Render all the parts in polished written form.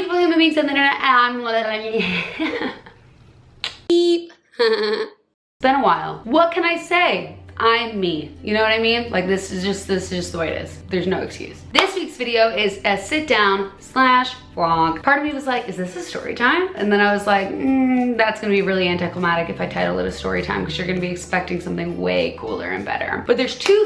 beautiful human beings on the internet. I'm beep. It's been a while. What can I say? I'm me. You know what I mean? Like this is just the way it is. There's no excuse. This week's video is a sit down / vlog. Part of me was like, is this a story time? And then I was like, that's gonna be really anticlimactic if I title it a story time because you're gonna be expecting something way cooler and better. But there's two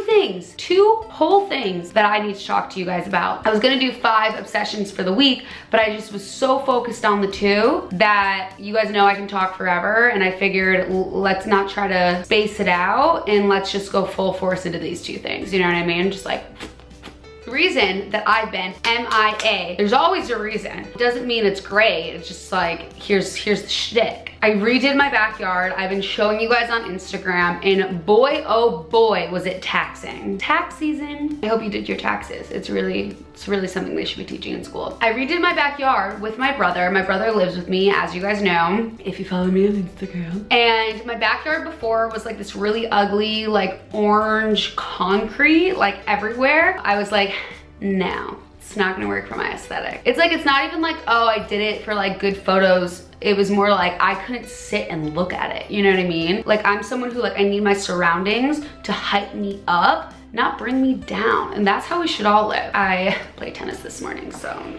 whole things that I need to talk to you guys about. I was gonna do 5 obsessions for the week, but I just was so focused on the 2 that you guys know I can talk forever, and I figured let's not try to space it out and let's just go full force into these 2 things. You know what I mean? Just like, the reason that I've been MIA, there's always a reason. It doesn't mean it's great. It's just like, here's the shtick. I redid my backyard. I've been showing you guys on Instagram, and boy, oh boy, was it taxing. Tax season. I hope you did your taxes. It's really something they should be teaching in school. I redid my backyard with my brother. My brother lives with me, as you guys know, if you follow me on Instagram. And my backyard before was like this really ugly, like orange concrete, like everywhere. I was like, no, it's not gonna work for my aesthetic. It's like, it's not even like, oh, I did it for like good photos. It was more like I couldn't sit and look at it. You know what I mean? Like I'm someone who like, I need my surroundings to hype me up, not bring me down. And that's how we should all live. I played tennis this morning, so let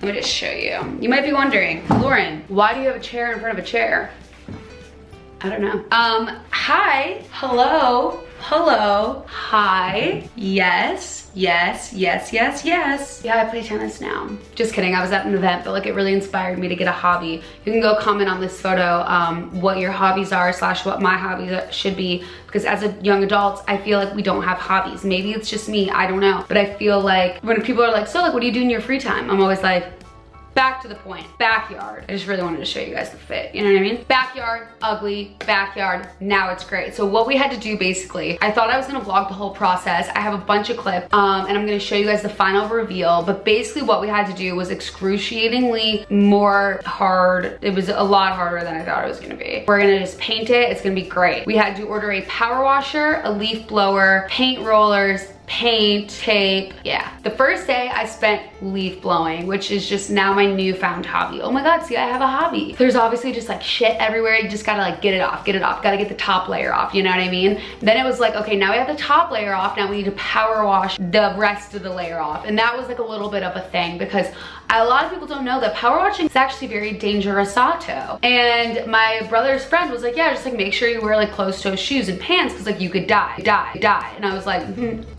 me just show you. You might be wondering, Lauren, why do you have a chair in front of a chair? I don't know. Hi, hello, hi, yes. Yeah, I play tennis now. Just kidding, I was at an event, but like it really inspired me to get a hobby. You can go comment on this photo what your hobbies are / what my hobbies should be, because as a young adult, I feel like we don't have hobbies. Maybe it's just me, I don't know. But I feel like when people are like, so like, what do you do in your free time? I'm always like, back to the point, backyard. I just really wanted to show you guys the fit, you know what I mean? Backyard, ugly, backyard, now it's great. So what we had to do basically, I thought I was gonna vlog the whole process. I have a bunch of clips and I'm gonna show you guys the final reveal, but basically what we had to do was excruciatingly more hard. It was a lot harder than I thought it was gonna be. We're gonna just paint it, it's gonna be great. We had to order a power washer, a leaf blower, paint rollers, paint, tape, yeah. The first day I spent leaf blowing, which is just now my newfound hobby. Oh my God, see, I have a hobby. There's obviously just like shit everywhere. You just gotta like get it off, gotta get the top layer off, you know what I mean? Then it was like, okay, now we have the top layer off, now we need to power wash the rest of the layer off. And that was like a little bit of a thing because a lot of people don't know that power washing is actually very dangerous. And my brother's friend was like, yeah, just like make sure you wear like closed-toe shoes and pants because like you could die. And I was like,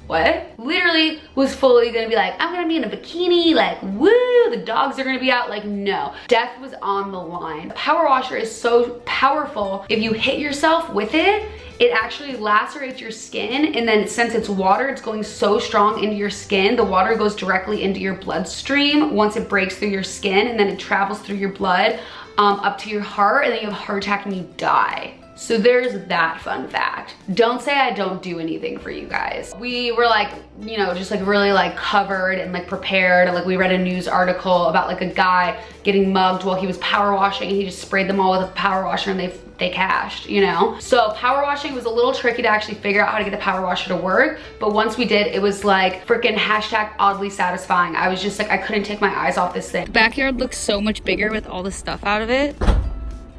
what? Literally was fully gonna be like, I'm gonna be in a bikini, like, woo, the dogs are gonna be out. Like, no, death was on the line. The power washer is so powerful. If you hit yourself with it, it actually lacerates your skin, and then since it's water, it's going so strong into your skin, the water goes directly into your bloodstream once it breaks through your skin, and then it travels through your blood up to your heart, and then you have a heart attack and you die. So there's that fun fact. Don't say I don't do anything for you guys. We were like, you know, just like really like covered and like prepared. Like we read a news article about like a guy getting mugged while he was power washing. He just sprayed them all with a power washer and they cashed, you know? So power washing was a little tricky to actually figure out how to get the power washer to work. But once we did, it was like freaking hashtag oddly satisfying. I was just like, I couldn't take my eyes off this thing. Backyard looks so much bigger with all the stuff out of it.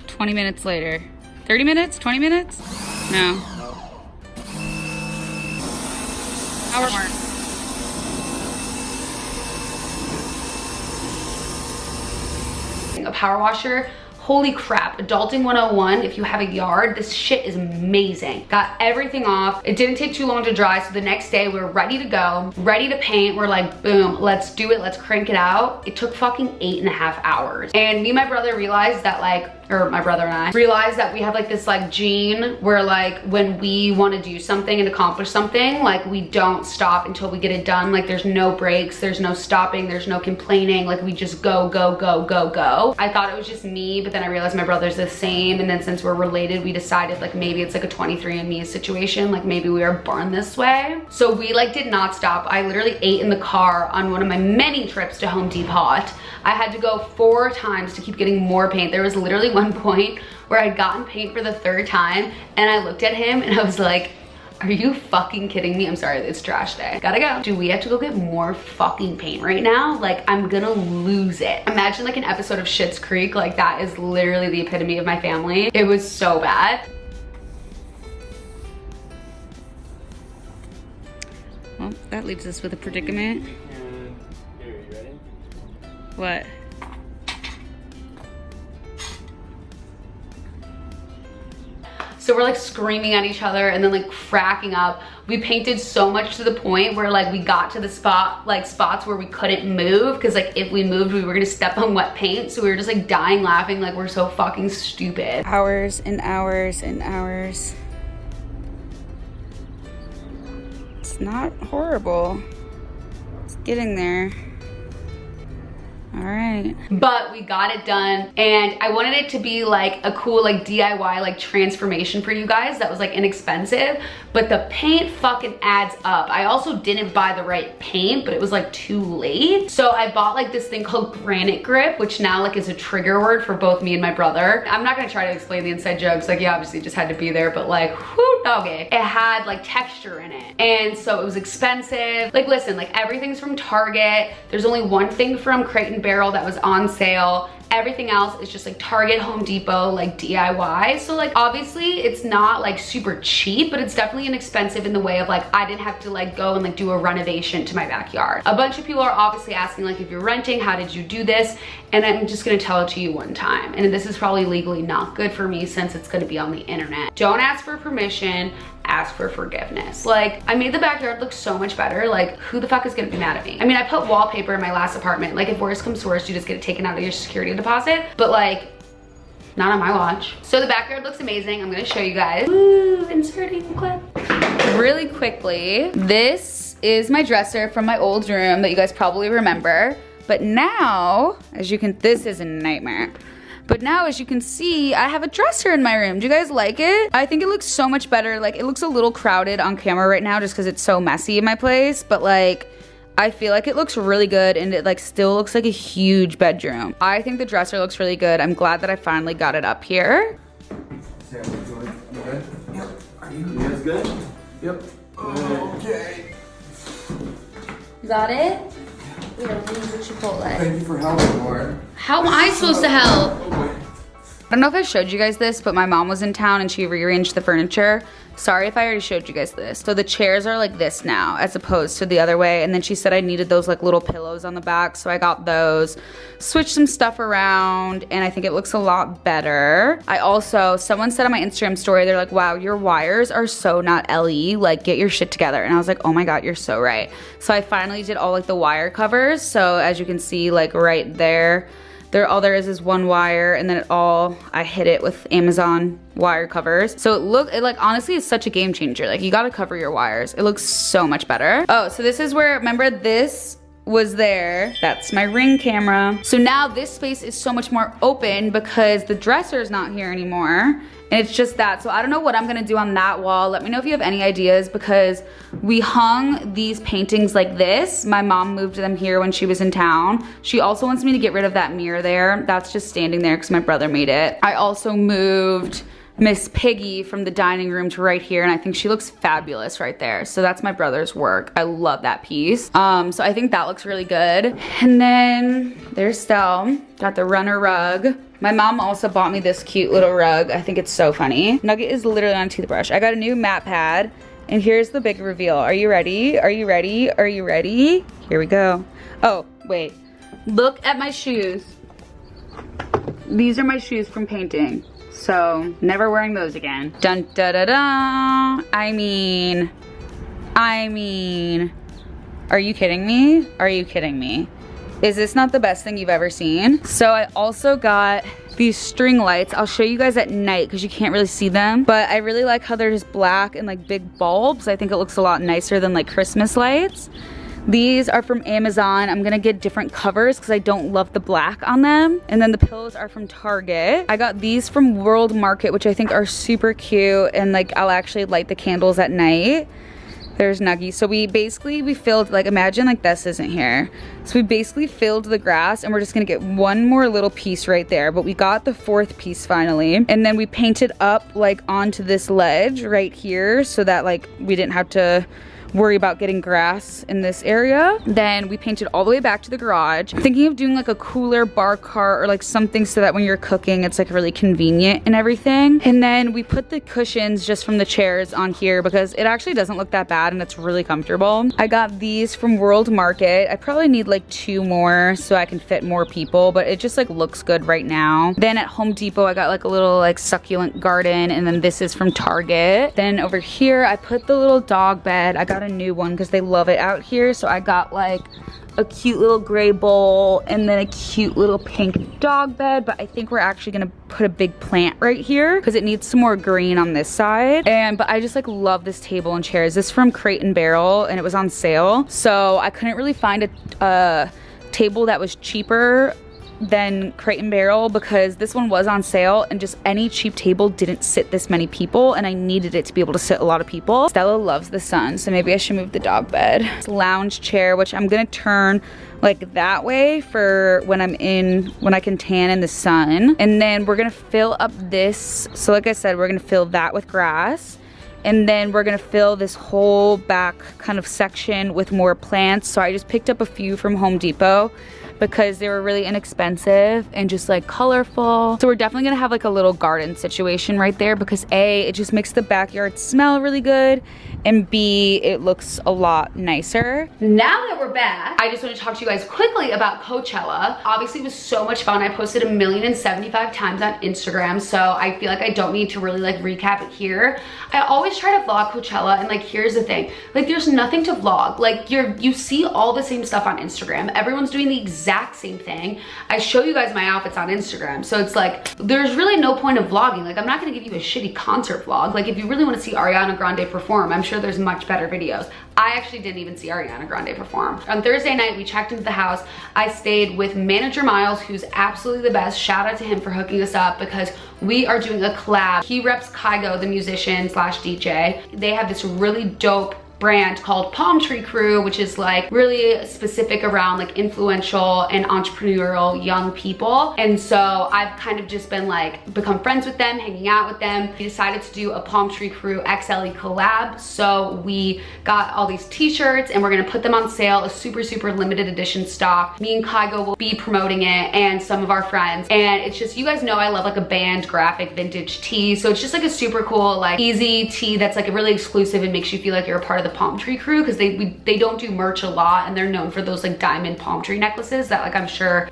20 minutes later. 30 minutes? 20 minutes? No. Hour mark. A power washer, holy crap, adulting 101. If you have a yard, this shit is amazing. Got everything off. It didn't take too long to dry, so the next day we were ready to go, ready to paint. We're like, boom, let's do it, let's crank it out. It took fucking 8.5 hours. And me and my brother realized that like, or my brother and I realized that we have like this like gene where like when we want to do something and accomplish something, like we don't stop until we get it done. Like there's no breaks, there's no stopping, there's no complaining. Like we just go. I thought it was just me, but then I realized my brother's the same. And then since we're related, we decided like maybe it's like a 23andMe situation. Like maybe we are born this way. So we like did not stop. I literally ate in the car on one of my many trips to Home Depot. I had to go 4 times to keep getting more paint. There was literally one point where I'd gotten paint for the 3rd time and I looked at him and I was like, Are you fucking kidding me? I'm sorry, it's trash day. Gotta go. Do we have to go get more fucking paint right now? Like, I'm gonna lose it. Imagine like an episode of Schitt's Creek. Like, that is literally the epitome of my family. It was so bad. Well, that leaves us with a predicament. Here, you ready? What? So we're like screaming at each other and then like cracking up. We painted so much to the point where like we got to the spots where we couldn't move, because like if we moved we were gonna step on wet paint. So we were just like dying laughing, like we're so fucking stupid. Hours and hours and hours. It's not horrible. It's getting there. All right, but we got it done, and I wanted it to be like a cool like DIY like transformation for you guys that was like inexpensive, but the paint fucking adds up. I also didn't buy the right paint, but it was like too late. So I bought like this thing called Granite Grip, which now like is a trigger word for both me and my brother. I'm not gonna try to explain the inside jokes, like you obviously just had to be there, but like whoo doggy. It had like texture in it, and so it was expensive. Like listen, like everything's from Target. There's only one thing from Crate and Barrel that was on sale. Everything else is just like Target, Home Depot, like DIY. So like obviously it's not like super cheap, but it's definitely inexpensive in the way of like I didn't have to like go and like do a renovation to my backyard. A bunch of people are obviously asking like, if you're renting, how did you do this? And I'm just gonna tell it to you one time. And this is probably legally not good for me since it's gonna be on the internet. Don't ask for permission, ask for forgiveness. Like, I made the backyard look so much better. Like, who the fuck is gonna be mad at me? I mean, I put wallpaper in my last apartment. Like, if worst comes to worst, you just get it taken out of your security deposit. But like, not on my watch. So the backyard looks amazing. I'm gonna show you guys. Woo, inserting clip. Really quickly, this is my dresser from my old room that you guys probably remember. But now, as you can, this is a nightmare. But now, as you can see, I have a dresser in my room. Do you guys like it? I think it looks so much better. Like, it looks a little crowded on camera right now just because it's so messy in my place. But like, I feel like it looks really good, and it like still looks like a huge bedroom. I think the dresser looks really good. I'm glad that I finally got it up here. Sam, you good? Yep. Are you guys good? Yep. Okay. You got it? We don't need the Chipotle. Thank you for helping, Lauren. How am I supposed to help? Oh, I don't know if I showed you guys this, but my mom was in town and she rearranged the furniture. Sorry if I already showed you guys this. So the chairs are like this now as opposed to the other way. And then she said I needed those like little pillows on the back. So I got those, switched some stuff around, and I think it looks a lot better. I also, someone said on my Instagram story, they're like, wow, your wires are so not LE, like get your shit together. And I was like, oh my God, you're so right. So I finally did all like the wire covers. So as you can see, like right there, all there is one wire, and then I hit it with Amazon wire covers. So it like honestly is such a game changer. Like, you gotta cover your wires. It looks so much better. Oh, so this is where, remember this was there. That's my Ring camera. So now this space is so much more open because the dresser is not here anymore. And it's just that. So I don't know what I'm gonna do on that wall. Let me know if you have any ideas, because we hung these paintings like this. My mom moved them here when she was in town. She also wants me to get rid of that mirror there. That's just standing there because my brother made it. I also moved Miss Piggy from the dining room to right here, and I think she looks fabulous right there. So that's my brother's work. I love that piece. So I think that looks really good. And then there's Stell, got the runner rug. My mom also bought me this cute little rug. I think it's so funny. Nugget is literally on a toothbrush. I got a new mat pad, and here's the big reveal. Are you ready? Are you ready? Are you ready? Here we go. Oh, wait. Look at my shoes. These are my shoes from painting. So, never wearing those again. Dun da da da. I mean, are you kidding me? Are you kidding me? Is this not the best thing you've ever seen? So I also got these string lights. I'll show you guys at night because you can't really see them. But I really like how they're just black and like big bulbs. I think it looks a lot nicer than like Christmas lights. These are from Amazon. I'm gonna get different covers because I don't love the black on them. And then the pillows are from Target. I got these from World Market, which I think are super cute. And like, I'll actually light the candles at night. There's Nuggy. So we filled, like, imagine like this isn't here. So we basically filled the grass, and we're just gonna get one more little piece right there. But we got the 4th piece finally. And then we painted up like onto this ledge right here so that like we didn't have to worry about getting grass in this area. Then we painted all the way back to the garage. I'm thinking of doing like a cooler bar cart or like something so that when you're cooking it's like really convenient and everything. And then we put the cushions just from the chairs on here because it actually doesn't look that bad and it's really comfortable. I got these from World Market. I probably need like 2 more so I can fit more people, but it just like looks good right now. Then at Home Depot I got like a little like succulent garden, and then this is from Target. Then over here I put the little dog bed. I got a new one because they love it out here, so I got like a cute little gray bowl and then a cute little pink dog bed. But I think we're actually gonna put a big plant right here because it needs some more green on this side. But I just like love this table and chairs. This is from Crate and Barrel and it was on sale, so I couldn't really find a table that was cheaper than Crate and Barrel because this one was on sale, and just any cheap table didn't sit this many people, and I needed it to be able to sit a lot of people. Stella loves the sun, so maybe I should move the dog bed. It's a lounge chair, which I'm gonna turn like that way for when I can tan in the sun. And then we're gonna fill up this. So like I said, we're gonna fill that with grass. And then we're gonna fill this whole back kind of section with more plants. So I just picked up a few from Home Depot because they were really inexpensive and just like colorful. So we're definitely gonna have like a little garden situation right there because A, it just makes the backyard smell really good, and B, it looks a lot nicer. Now that we're back, I just want to talk to you guys quickly about Coachella. Obviously it was so much fun. I posted 1,075,000 times on Instagram, so I feel like I don't need to really like recap it here. I always try to vlog Coachella, and like here's the thing, like there's nothing to vlog. Like you see all the same stuff on Instagram. Everyone's doing the exact same thing. I show you guys my outfits on Instagram, so it's like there's really no point of vlogging. Like I'm not gonna give you a shitty concert vlog. Like if you really want to see Ariana Grande perform, I'm sure there's much better videos. I actually didn't even see Ariana Grande perform. On Thursday night, we checked into the house. I stayed with manager Miles, who's absolutely the best. Shout out to him for hooking us up because we are doing a collab. He reps Kygo, the musician slash DJ. They have this really dope brand called Palm Tree Crew, which is like really specific around like influential and entrepreneurial young people. And so I've kind of just been like become friends with them, hanging out with them. We decided to do a Palm Tree Crew XLE collab. So we got all these t-shirts and we're gonna put them on sale, a super limited edition stock. Me and Kygo will be promoting it and some of our friends. And it's just, you guys know I love like a band graphic vintage tee. So it's just like a super cool, like easy tee that's like really exclusive and makes you feel like you're a part of the Palm Tree Crew, because they don't do merch a lot and they're known for those like diamond palm tree necklaces that like I'm sure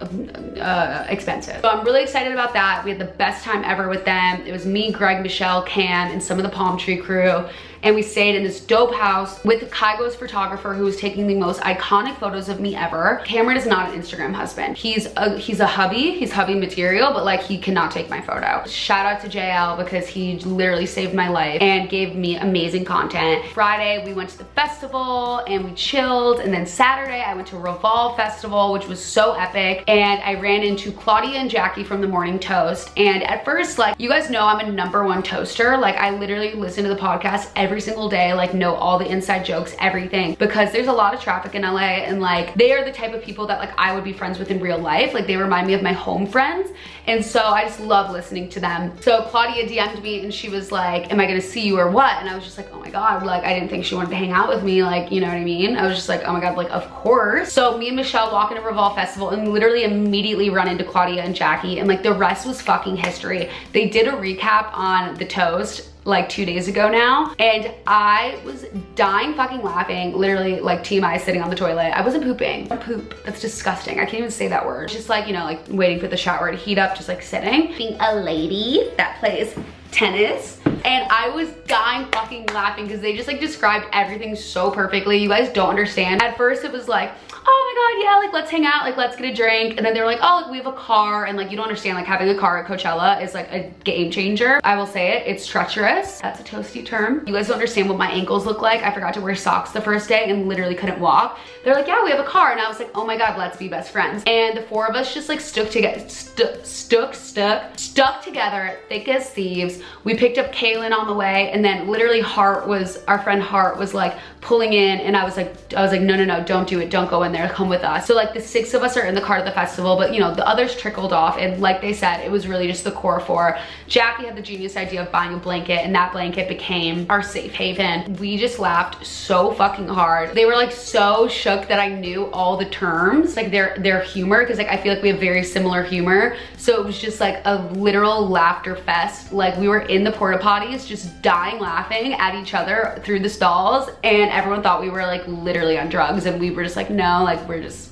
expensive. So I'm really excited about that. We had the best time ever with them. It was me, Greg, Michelle, Cam, and some of the Palm Tree Crew. And we stayed in this dope house with Kygo's photographer who was taking the most iconic photos of me ever. Cameron is not an Instagram husband. He's a hubby. He's hubby material, but like he cannot take my photo. Shout out to JL because he literally saved my life and gave me amazing content. Friday, we went to the festival and we chilled. And then Saturday, I went to Revolve Festival, which was so epic. And I ran into Claudia and Jackie from the Morning Toast. And at first, like, you guys know I'm a #1 toaster. Like I literally listen to the podcast every single day, like know all the inside jokes, everything, because there's a lot of traffic in LA, and like they are the type of people that like I would be friends with in real life. Like they remind me of my home friends, and so I just love listening to them. So Claudia DM'd me and she was like, am I gonna see you or what? And I was just like, oh my god, like I didn't think she wanted to hang out with me, like, you know what I mean? I was just like, oh my god, like of course. So me and Michelle walk into Revolve Festival and literally immediately run into Claudia and Jackie, and like the rest was fucking history. They did a recap on the Toast like 2 days ago now, and I was dying fucking laughing, literally like TMI sitting on the toilet. I wasn't pooping. Poop, that's disgusting. I can't even say that word. Just like, you know, like waiting for the shower to heat up, just like sitting. Being a lady that plays tennis. And I was dying fucking laughing because they just like described everything so perfectly. You guys don't understand. At first it was like, oh my God, yeah, like let's hang out, like let's get a drink. And then they were like, oh, like, we have a car. And like, you don't understand, like having a car at Coachella is like a game changer. I will say it, it's treacherous. That's a toasty term. You guys don't understand what my ankles look like. I forgot to wear socks the first day and literally couldn't walk. They're like, yeah, we have a car. And I was like, oh my God, let's be best friends. And the four of us just like stuck together, thick as thieves. We picked up Kaylin on the way, and then literally our friend Hart was like pulling in, and I was like, no, don't do it. Don't go in there, come with us. So like the 6 of us are in the car to the festival, but you know, the others trickled off. And like they said, it was really just the core 4. Jackie had the genius idea of buying a blanket, and that blanket became our safe haven. We just laughed so fucking hard. They were like so shook that I knew all the terms, like their humor, because like I feel like we have very similar humor. So it was just like a literal laughter fest. Like we were in the porta potties just dying laughing at each other through the stalls, and everyone thought we were like literally on drugs, and we were just like, no, like we're just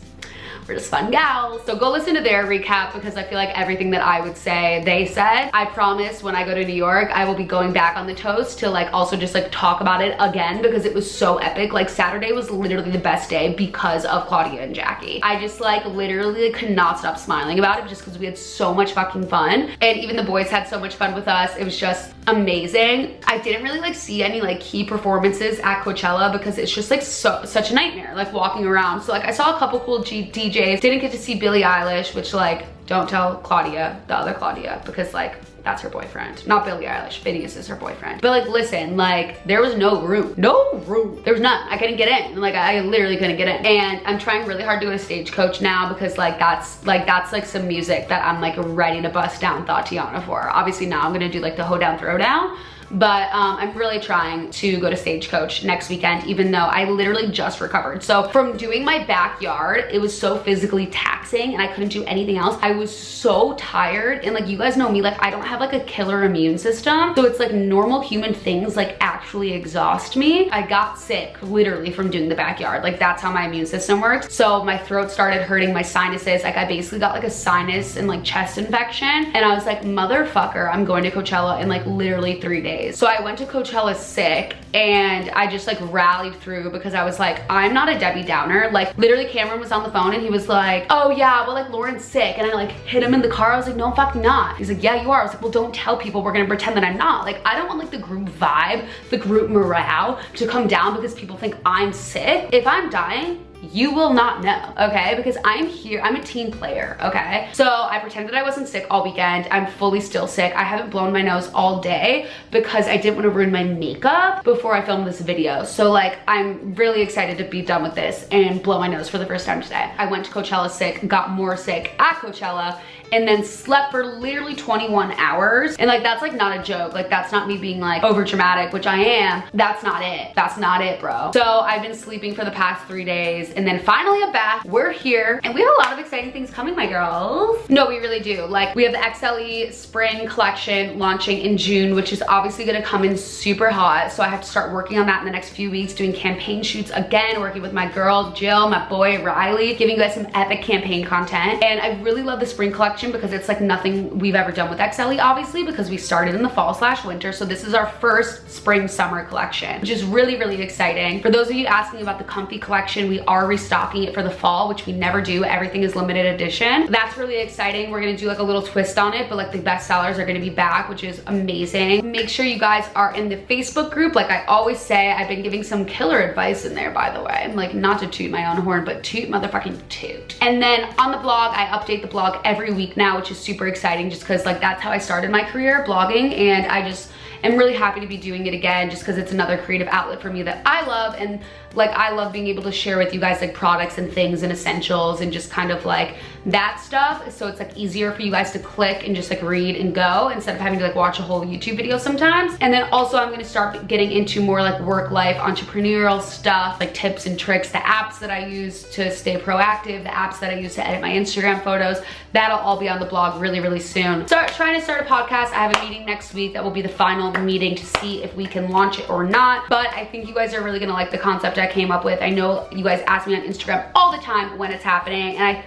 fun gals. So go listen to their recap, because I feel like everything that I would say, they said. I promise when I go to New York, I will be going back on the toast to like also just like talk about it again, because it was so epic. Like Saturday was literally the best day because of Claudia and Jackie. I just like literally could not stop smiling about it, just because we had so much fucking fun. And even the boys had so much fun with us. It was just amazing. I didn't really like see any like key performances at Coachella, because it's just like such a nightmare like walking around. So like I saw a couple cool DJs. Didn't get to see Billie Eilish, which like don't tell Claudia, the other Claudia, because like that's her boyfriend. Not Billie Eilish, Phineas is her boyfriend. But like listen, like there was no room. There was none. I couldn't get in. Like I literally couldn't get in. And I'm trying really hard to go to Stagecoach now, because like that's like some music that I'm like ready to bust down Tatiana for. Obviously now I'm gonna do like the Hoedown Throwdown. But I'm really trying to go to Stagecoach next weekend, even though I literally just recovered. So from doing my backyard, it was so physically taxing and I couldn't do anything else. I was so tired, and like you guys know me, like I don't have like a killer immune system. So it's like normal human things like actually exhaust me. I got sick literally from doing the backyard. Like that's how my immune system works. So my throat started hurting, my sinuses, like I basically got like a sinus and like chest infection. And I was like, motherfucker, I'm going to Coachella in like literally 3 days. So I went to Coachella sick, and I just like rallied through, because I was like, I'm not a Debbie Downer. Like literally Cameron was on the phone and he was like, oh yeah, well like Lauren's sick. And I like hit him in the car. I was like, no, fuck not. He's like, yeah, you are. I was like, well, don't tell people. We're gonna pretend that I'm not. Like I don't want like the group vibe, the group morale to come down because people think I'm sick. If I'm dying, you will not know, okay? Because I'm here, I'm a team player, okay? So I pretended I wasn't sick all weekend. I'm fully still sick. I haven't blown my nose all day because I didn't want to ruin my makeup before I filmed this video. So like, I'm really excited to be done with this and blow my nose for the first time today. I went to Coachella sick, got more sick at Coachella, and then slept for literally 21 hours. And like, that's like not a joke. Like that's not me being like over dramatic, which I am. That's not it. That's not it, bro. So I've been sleeping for the past 3 days, and then finally I'm back. We're here, and we have a lot of exciting things coming, my girls. No, we really do. Like we have the XLE spring collection launching in June, which is obviously gonna come in super hot. So I have to start working on that in the next few weeks, doing campaign shoots again, working with my girl, Jill, my boy, Riley, giving you guys some epic campaign content. And I really love the spring collection because it's like nothing we've ever done with XLE, obviously, because we started in the fall/winter. So this is our first spring summer collection, which is really, really exciting. For those of you asking about the comfy collection, we are restocking it for the fall, which we never do. Everything is limited edition. That's really exciting. We're gonna do like a little twist on it, but like the best sellers are gonna be back, which is amazing. Make sure you guys are in the Facebook group. Like I always say, I've been giving some killer advice in there, by the way. I'm like, not to toot my own horn, but toot motherfucking toot. And then on the blog, I update the blog every week now, which is super exciting, just because like that's how I started my career, blogging, and I just am really happy to be doing it again, just because it's another creative outlet for me that I love. And like I love being able to share with you guys like products and things and essentials and just kind of like that stuff. So it's like easier for you guys to click and just like read and go, instead of having to like watch a whole YouTube video sometimes. And then also I'm gonna start getting into more like work life, entrepreneurial stuff, like tips and tricks, the apps that I use to stay proactive, the apps that I use to edit my Instagram photos. That'll all be on the blog really, really soon. Trying to start a podcast. I have a meeting next week that will be the final meeting to see if we can launch it or not. But I think you guys are really gonna like the concept I came up with. I know you guys ask me on Instagram all the time when it's happening, and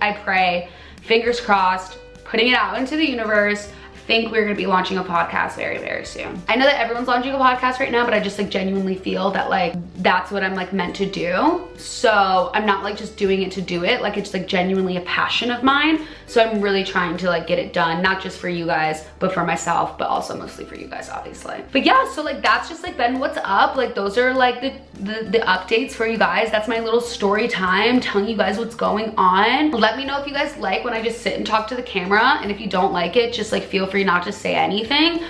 I pray, fingers crossed, putting it out into the universe. I think we're gonna be launching a podcast very, very soon. I know that everyone's launching a podcast right now, but I just like genuinely feel that like that's what I'm like meant to do. So I'm not like just doing it to do it. Like it's like genuinely a passion of mine. So I'm really trying to like get it done, not just for you guys, but for myself, but also mostly for you guys, obviously. But yeah, so like that's just like been what's up. Like those are like the updates for you guys. That's my little story time, telling you guys what's going on. Let me know if you guys like when I just sit and talk to the camera, and if you don't like it, just like feel free not to say anything,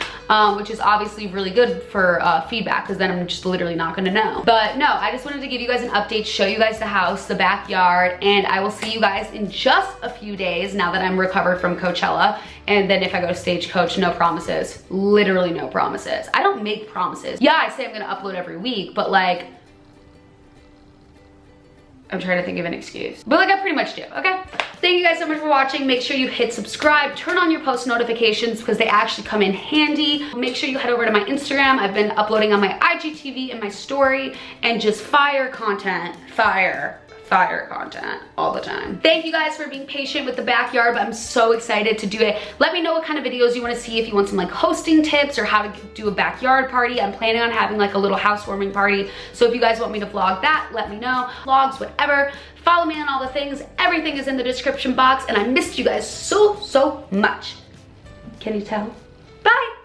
which is obviously really good for feedback, because then I'm just literally not gonna know. But no, I just wanted to give you guys an update, show you guys the house, the backyard, and I will see you guys in just a few days now that I'm recovered from Coachella. And then if I go to Stagecoach, no promises, literally no promises. I don't make promises. Yeah, I say I'm gonna upload every week, but like, I'm trying to think of an excuse. But like I pretty much do, okay? Thank you guys so much for watching. Make sure you hit subscribe, turn on your post notifications because they actually come in handy. Make sure you head over to my Instagram. I've been uploading on my IGTV and my story, and just fire content, fire content all the time. Thank you guys for being patient with the backyard, but I'm so excited to do it. Let me know what kind of videos you want to see, if you want some like hosting tips or how to do a backyard party. I'm planning on having like a little housewarming party. So if you guys want me to vlog that, let me know. Vlogs, whatever. Follow me on all the things. Everything is in the description box, and I missed you guys so much. Can you tell? Bye.